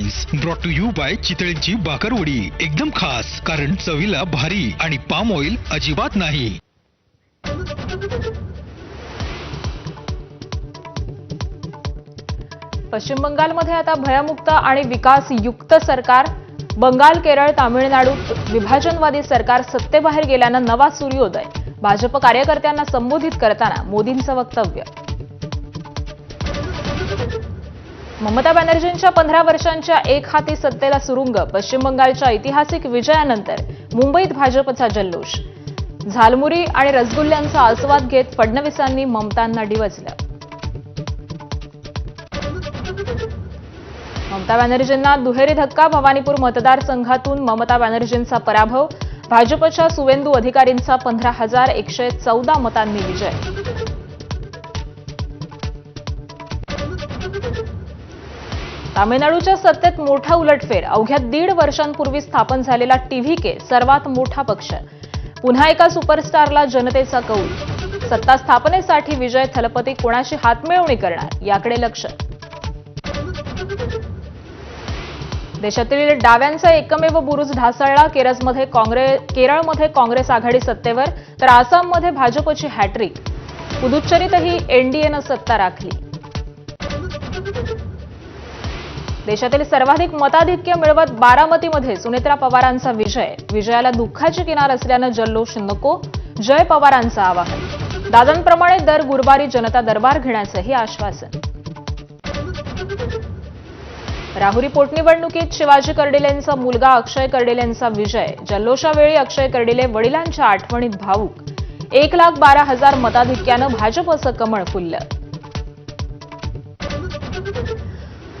News brought to you by चितळेंची बाकरवडी. एकदम खास, कारण चवीला भारी आणि पाम ऑइल अजिबात नाही. पश्चिम बंगालमध्ये आता भयमुक्त आणि विकासयुक्त सरकार. बंगाल, केरळ, तामिळनाडू विभाजनवादी सरकार सत्तेबाहेर गेल्यानं नवा सूर्योदय. भाजप कार्यकर्त्यांना संबोधित करताना मोदींचं वक्तव्य. ममता बॅनर्जींच्या 15 वर्षांच्या एक हाती सत्तेला सुरुंग. पश्चिम बंगालच्या ऐतिहासिक विजयानंतर मुंबईत भाजपचा जल्लोष. झालमुरी आणि रसगुल्ल्यांचा आस्वाद घेत फडणवीसांनी ममतांना डिवचलं. ममता बॅनर्जींना दुहेरी धक्का. भवानीपूर मतदारसंघातून ममता बॅनर्जींचा पराभव. भाजपच्या सुवेंदू अधिकारींचा 15,114 मतांनी विजय. तामिळनाडूच्या सत्तेत मोठा उलटफेर. अवघ्या 1.5 वर्षांपूर्वी स्थापन झालेला टीव्हीके सर्वात मोठा पक्ष. पुन्हा एका सुपरस्टारला जनतेचा कौल. सत्ता स्थापनेसाठी विजय थलपती कोणाशी हातमिळवणी करणार याकडे लक्ष. देशातील डाव्यांचा एकमेव बुरुज ढासळला. केरळमध्ये काँग्रेस आघाडी सत्तेवर, तर आसाममध्ये भाजपची हॅट्रिक. पुदुच्चेरीतही एनडीएनं सत्ता राखली. देशातील सर्वाधिक मताधिक्य मिळवत बारामतीमध्ये सुनेत्रा पवारांचा विजय. विजयाला दुःखाची किनार असल्यानं जल्लोष नको. जय पवारांचं आवाहन. दादांप्रमाणे दर गुरुवारी जनता दरबार घेण्याचंही आश्वासन. राहुरी पोटनिवडणुकीत शिवाजी कर्डिलेंचा मुलगा अक्षय कर्डिलेंचा विजय. जल्लोषावेळी अक्षय कर्डिले वडिलांच्या आठवणीत भावूक. 1,12,000 मताधिक्यानं भाजपचं कमळ फुललं.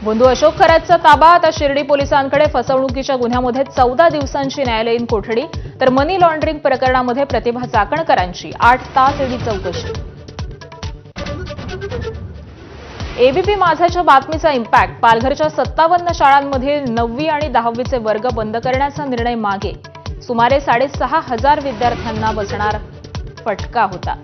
बंधू अशोक खरातचा ताबा. आता शिर्डी पोलिसांकडे. फसवणुकीच्या गुन्ह्यामध्ये 14 दिवसांची न्यायालयीन कोठडी, तर मनी लॉन्ड्रिंग प्रकरणामध्ये प्रतिभा चाकणकरांची 8 तास ईडी चौकशी. एबीपी माझाच्या बातमीचा इम्पॅक्ट. पालघरच्या 57 शाळांमधील 9वी आणि 10वीचे वर्ग बंद करण्याचा निर्णय मागे. सुमारे 6,500 विद्यार्थ्यांना बसणार फटका होता.